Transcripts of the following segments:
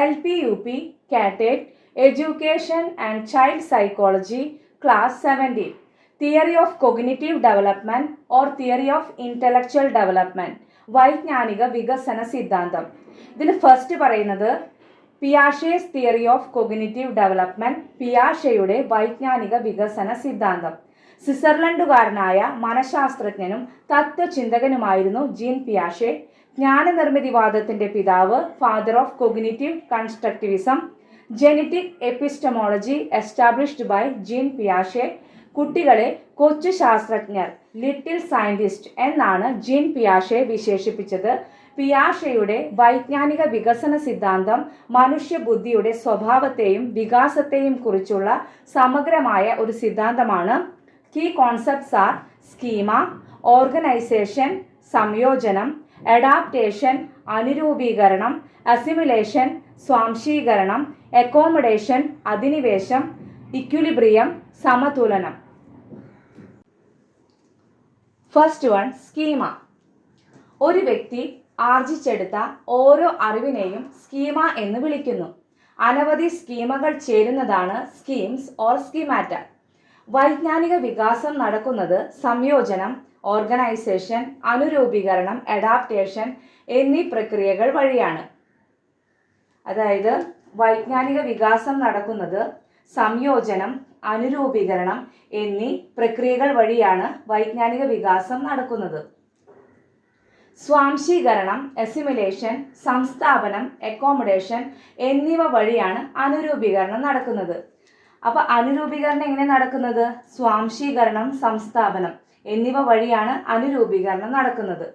LP, UP, CATET, Education and Child Psychology, Class 17. Theory of Cognitive Development or Theory of Intellectual Development. വൈജ്ഞാനിക വികസന സിദ്ധാന്തം. ഇതിൽ first പറയുന്നത് Piaget's theory of cognitive development, പിയാഷയുടെ വൈജ്ഞാനിക വികസന സിദ്ധാന്തം. സ്വിറ്റ്സർലൻഡുകാരനായ മനഃശാസ്ത്രജ്ഞനും തത്വചിന്തകനുമായിരുന്നു ജീൻ പിയാഷെ. ജ്ഞാനനിർമ്മിതിവാദത്തിന്റെ പിതാവ്, father of cognitive constructivism. Genetic epistemology established by Jean പിയാഷെ. കുട്ടികളെ കൊച്ചു ശാസ്ത്രജ്ഞർ, ലിറ്റിൽ സയന്റിസ്റ്റ് എന്നാണ് ജീൻ പിയാഷെ വിശേഷിപ്പിച്ചത്. പിയാഷെയുടെ വൈജ്ഞാനിക വികസന സിദ്ധാന്തം മനുഷ്യബുദ്ധിയുടെ സ്വഭാവത്തെയും വികാസത്തെയും കുറിച്ചുള്ള സമഗ്രമായ ഒരു സിദ്ധാന്തമാണ്. Key concepts are schema, organisation, സംയോജനം, അഡാപ്റ്റേഷൻ, അനുരൂപീകരണം, അസിമിലേഷൻ, സ്വാംശീകരണം, അക്കോമഡേഷൻ, അധിനിവേശം, ഇക്വിലിബ്രിയം, സമതുലനം. First one, schema. ഒരു വ്യക്തി ആർജിച്ചെടുത്ത ഓരോ അറിവിനെയും സ്കീമ എന്ന് വിളിക്കുന്നു. അനവധി സ്കീമകൾ ചേരുന്നതാണ് സ്കീംസ് ഓർ സ്കീമാറ്റ. വൈജ്ഞാനിക വികാസം നടക്കുന്നത് സംയോജനം, ഓർഗനൈസേഷൻ, അനുരൂപീകരണം, അഡാപ്റ്റേഷൻ എന്നീ പ്രക്രിയകൾ വഴിയാണ്. അതായത് വൈജ്ഞാനിക വികാസം നടക്കുന്നത് സംയോജനം, അനുരൂപീകരണം എന്നീ പ്രക്രിയകൾ വഴിയാണ് വൈജ്ഞാനിക വികാസം നടക്കുന്നത്. സ്വാംശീകരണം, അസിമിലേഷൻ, സംസ്ഥാപനം, അക്കോമഡേഷൻ എന്നിവ വഴിയാണ് അനുരൂപീകരണം നടക്കുന്നത്. അപ്പൊ അനുരൂപീകരണം എങ്ങനെ നടക്കുന്നത്? സ്വാംശീകരണം, സംസ്ഥാപനം എന്നിവ വഴിയാണ് അനുരൂപീകരണം നടക്കുന്നത്.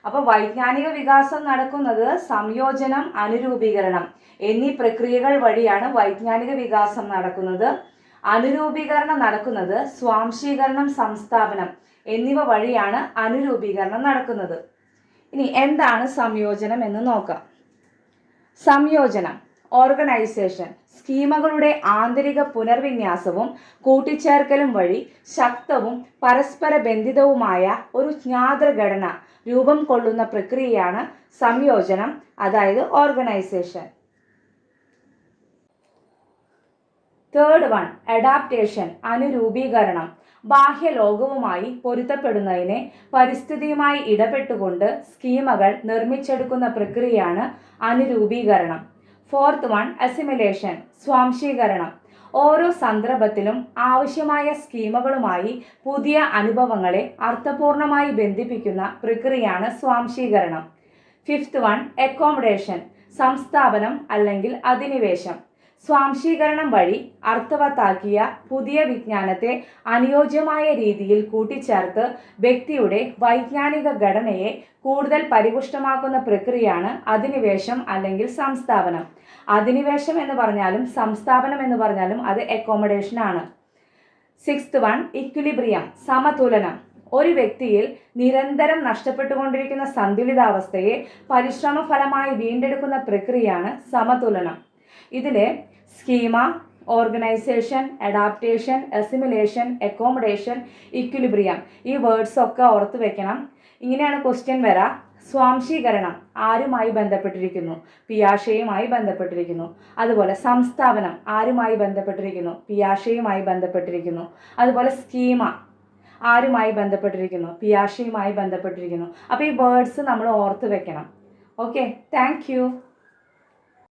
അപ്പൊ വൈജ്ഞാനിക വികാസം നടക്കുന്നത് സംയോജനം, അനുരൂപീകരണം എന്നീ പ്രക്രിയകൾ വഴിയാണ് വൈജ്ഞാനിക വികാസം നടക്കുന്നത്. അനുരൂപീകരണം നടക്കുന്നത് സ്വാംശീകരണം, സംസ്ഥാപനം എന്നിവ വഴിയാണ് അനുരൂപീകരണം നടക്കുന്നത്. ഇനി എന്താണ് സംയോജനം എന്ന് നോക്കാം. സംയോജനം, ഓർഗനൈസേഷൻ, സ്കീമകളുടെ ആന്തരിക പുനർവിന്യാസവും കൂട്ടിച്ചേർക്കലും വഴി ശക്തവും പരസ്പര ബന്ധിതവുമായ ഒരു ജ്ഞാതൃഘടന രൂപം കൊള്ളുന്ന പ്രക്രിയയാണ് സംയോജനം, അതായത് ഓർഗനൈസേഷൻ. തേർഡ് വൺ, അഡാപ്റ്റേഷൻ, അനുരൂപീകരണം. ബാഹ്യലോകവുമായി പൊരുത്തപ്പെടുന്നതിനെ പരിസ്ഥിതിയുമായി ഇടപെട്ടുകൊണ്ട് സ്കീമകൾ നിർമ്മിച്ചെടുക്കുന്ന പ്രക്രിയയാണ് അനുരൂപീകരണം. ഫോർത്ത് വൺ, അസിമിലേഷൻ, സ്വാംശീകരണം. ഓരോ സന്ദർഭത്തിലും ആവശ്യമായ സ്കീമകളുമായി പുതിയ അനുഭവങ്ങളെ അർത്ഥപൂർണമായി ബന്ധിപ്പിക്കുന്ന പ്രക്രിയയാണ് സ്വാംശീകരണം. ഫിഫ്ത്ത് വൺ, അക്കോമഡേഷൻ, സംസ്ഥാപനം അല്ലെങ്കിൽ അധിനിവേശം. സ്വാംശീകരണം വഴി അർത്ഥവത്താക്കിയ പുതിയ വിജ്ഞാനത്തെ അനുയോജ്യമായ രീതിയിൽ കൂട്ടിച്ചേർത്ത് വ്യക്തിയുടെ വൈജ്ഞാനിക ഘടനയെ കൂടുതൽ പരിപുഷ്ടമാക്കുന്ന പ്രക്രിയയാണ് അധിനിവേശം അല്ലെങ്കിൽ സംസ്ഥാപനം. അധിനിവേശം എന്ന് പറഞ്ഞാലും സംസ്ഥാപനം എന്ന് പറഞ്ഞാലും അത് അക്കോമഡേഷൻ ആണ്. സിക്സ്ത് വൺ, ഇക്വിലിബ്രിയം, സമതുലനം. ഒരു വ്യക്തിയിൽ നിരന്തരം നഷ്ടപ്പെട്ടുകൊണ്ടിരിക്കുന്ന സന്തുലിതാവസ്ഥയെ പരിശ്രമ ഫലമായി വീണ്ടെടുക്കുന്ന പ്രക്രിയയാണ് സമതുലനം. ഇതിലെ schema, organisation, adaptation, assimilation, accommodation, equilibrium ഈ വേർഡ്സ് ഒക്കെ ഓർത്ത് വെക്കണം. ഇങ്ങനെയാണ് ക്വസ്റ്റ്യൻ വരാ. സ്വാംശീകരണം ആരുമായി ബന്ധപ്പെട്ടിരിക്കുന്നു? പിയാഷെയുമായി ബന്ധപ്പെട്ടിരിക്കുന്നു. അതുപോലെ സംസ്ഥാപനം ആരുമായി ബന്ധപ്പെട്ടിരിക്കുന്നു? പിയാഷെയുമായി ബന്ധപ്പെട്ടിരിക്കുന്നു. അതുപോലെ സ്കീമ ആരുമായി ബന്ധപ്പെട്ടിരിക്കുന്നു? പിയാഷെയുമായി ബന്ധപ്പെട്ടിരിക്കുന്നു. അപ്പോൾ ഈ വേർഡ്സ് നമ്മൾ ഓർത്ത് വെക്കണം. Okay, thank you.